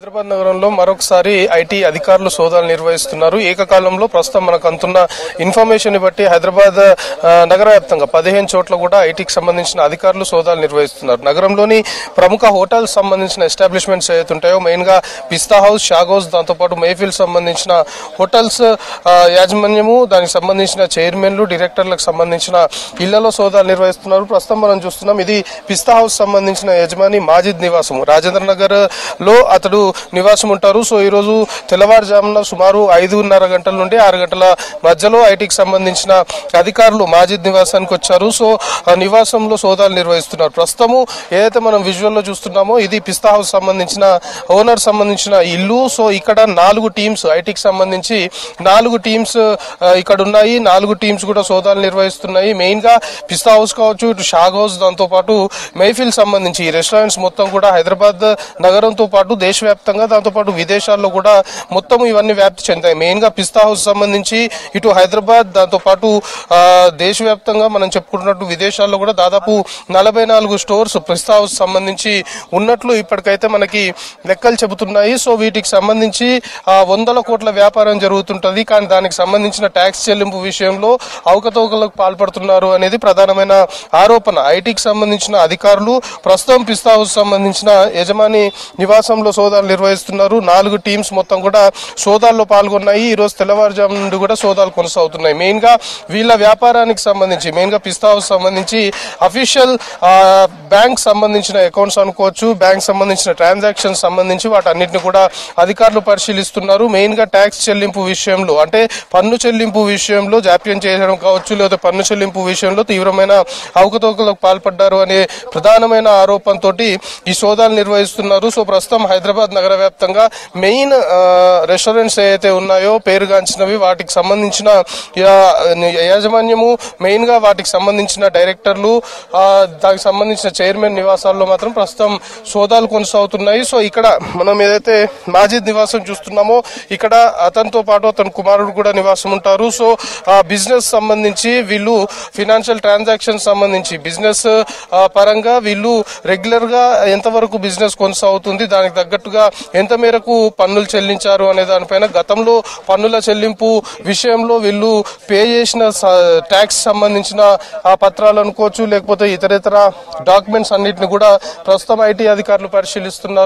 హైదరాబాద్ నగరంలో మరొకసారి ఐటీ అధికారులు సోదాలు నిర్వహిస్తున్నారు. ఏకకాలంలో ప్రస్తుతం మనకు అందుతున్న ఇన్ఫర్మేషన్ బట్టి హైదరాబాద్ నగర వ్యాప్తంగా 15 చోట్ల కూడా ఐటీకి సంబంధించిన అధికారులు సోదాలు నిర్వహిస్తున్నారు. నగరంలోని ప్రముఖ హోటల్స్ సంబంధించిన ఎస్టాబ్లిష్మెంట్స్ ఏవైతే ఉంటాయో మెయిన్ గా పిస్తా హౌస్, షాగ్ హౌస్, దాంతోపాటు మేఫిల్ సంబంధించిన హోటల్స్ యాజమాన్యము, దానికి సంబంధించిన చైర్మన్లు, డైరెక్టర్లకు సంబంధించిన ఇళ్లలో సోదాలు నిర్వహిస్తున్నారు. ప్రస్తుతం మనం చూస్తున్నాం ఇది పిస్తా హౌస్ సంబంధించిన యజమాని మాజిద్ నివాసం. రాజేంద్ర నగర్ లో అతడు నివాసం ఉంటారు. సో ఈ రోజు తెల్లవారుజామున సుమారు 5:30 గంటల నుండి 6 గంటల మధ్యలో ఐటీకి సంబంధించిన అధికారులు మాజిద్ నివాసానికి వచ్చారు. సో ఆ నివాసంలో సోదాలు నిర్వహిస్తున్నారు. ప్రస్తుతము ఏదైతే మనం విజువల్ లో చూస్తున్నామో ఇది పిస్తా హౌస్ సంబంధించిన ఓనర్ సంబంధించిన ఇల్లు. సో ఇక్కడ 4 టీమ్స్ ఐటీకి సంబంధించి 4 టీమ్స్ ఇక్కడ ఉన్నాయి. 4 టీమ్స్ కూడా సోదాలు నిర్వహిస్తున్నాయి. మెయిన్ గా పిస్తా హౌస్ కావచ్చు, ఇటు షాగ్ హౌస్, దాంతో పాటు మైఫిల్ సంబంధించి ఈ రెస్టారెంట్స్ మొత్తం కూడా హైదరాబాద్ నగరంతో పాటు దేశవ్యాప్తంగా, దాంతో పాటు విదేశాల్లో కూడా మొత్తం ఇవన్నీ వ్యాప్తి చెందాయి. మెయిన్ గా పిస్తా హౌస్ సంబంధించి ఇటు హైదరాబాద్, దాంతో పాటు దేశవ్యాప్తంగా మనం చెప్పుకుంటున్నట్టు విదేశాల్లో కూడా దాదాపు 44 స్టోర్స్ పిస్తా హౌస్ సంబంధించి ఉన్నట్లు ఇప్పటికైతే మనకి లెక్కలు చెబుతున్నాయి. సో వీటికి సంబంధించి 100 కోట్ల వ్యాపారం జరుగుతుంటది. కానీ దానికి సంబంధించిన ట్యాక్స్ చెల్లింపు విషయంలో అవకతవకలకు పాల్పడుతున్నారు అనేది ప్రధానమైన ఆరోపణ. ఐటీకి సంబంధించిన అధికారులు ప్రస్తుతం పిస్తా హౌస్ సంబంధించిన యజమాని నివాసంలో సోదాలు నిర్వహిస్తున్నారు. 4 టీమ్స్ మొత్తం కూడా సోదాల్లో పాల్గొన్నాయి. ఈ రోజు తెల్లవారుజాము నుండి కూడా సోదాలు కొనసాగుతున్నాయి. మెయిన్ గా వీళ్ళ వ్యాపారానికి సంబంధించి, మెయిన్ గా పిస్తా హౌస్ సంబంధించి అఫీషియల్ బ్యాంక్ సంబంధించిన అకౌంట్స్ అనుకోవచ్చు, బ్యాంక్ సంబంధించిన ట్రాన్సాక్షన్ సంబంధించి వాటన్నిటిని కూడా అధికారులు పరిశీలిస్తున్నారు. మెయిన్ గా ట్యాక్స్ చెల్లింపు విషయంలో, అంటే పన్ను చెల్లింపు విషయంలో జాప్యం చేయడం కావచ్చు, లేదా పన్ను చెల్లింపు విషయంలో తీవ్రమైన అవకతవకలకు పాల్పడ్డారు అనే ప్రధానమైన ఆరోపణతో ఈ సోదాలు నిర్వహిస్తున్నారు. సో ప్రస్తుతం హైదరాబాద్ నగర వ్యాప్తంగా మెయిన్ రెస్టారెంట్స్ ఏవైతే ఉన్నాయో పేరుగాంచినవి, వాటికి సంబంధించిన యాజమాన్యము, మెయిన్ గా వాటికి సంబంధించిన డైరెక్టర్లు, దానికి సంబంధించిన చైర్మన్ నివాసాల్లో మాత్రం ప్రస్తుతం సోదాలు కొనసాగుతున్నాయి. సో ఇక్కడ మనం ఏదైతే మాజిద్ నివాసం చూస్తున్నామో ఇక్కడ అతనితో పాటు అతని కుమారుడు కూడా నివాసం ఉంటారు. సో బిజినెస్ సంబంధించి వీళ్ళు ఫినాన్షియల్ ట్రాన్సాక్షన్ సంబంధించి బిజినెస్ పరంగా వీళ్ళు రెగ్యులర్ గా ఎంతవరకు బిజినెస్ కొనసాగుతుంది, దానికి తగ్గట్టుగా ఎంత మేరకు పన్నులు చెల్లించారు అనే దానిపైన, గతంలో పన్నుల చెల్లింపు విషయంలో వీళ్ళు పే చేసిన ట్యాక్స్ సంబంధించిన పత్రాలు అనుకోవచ్చు, లేకపోతే ఇతరేతర డాక్యుమెంట్స్ అన్నిటిని కూడా ప్రస్తుతం ఐటీ అధికారులు పరిశీలిస్తున్నారు.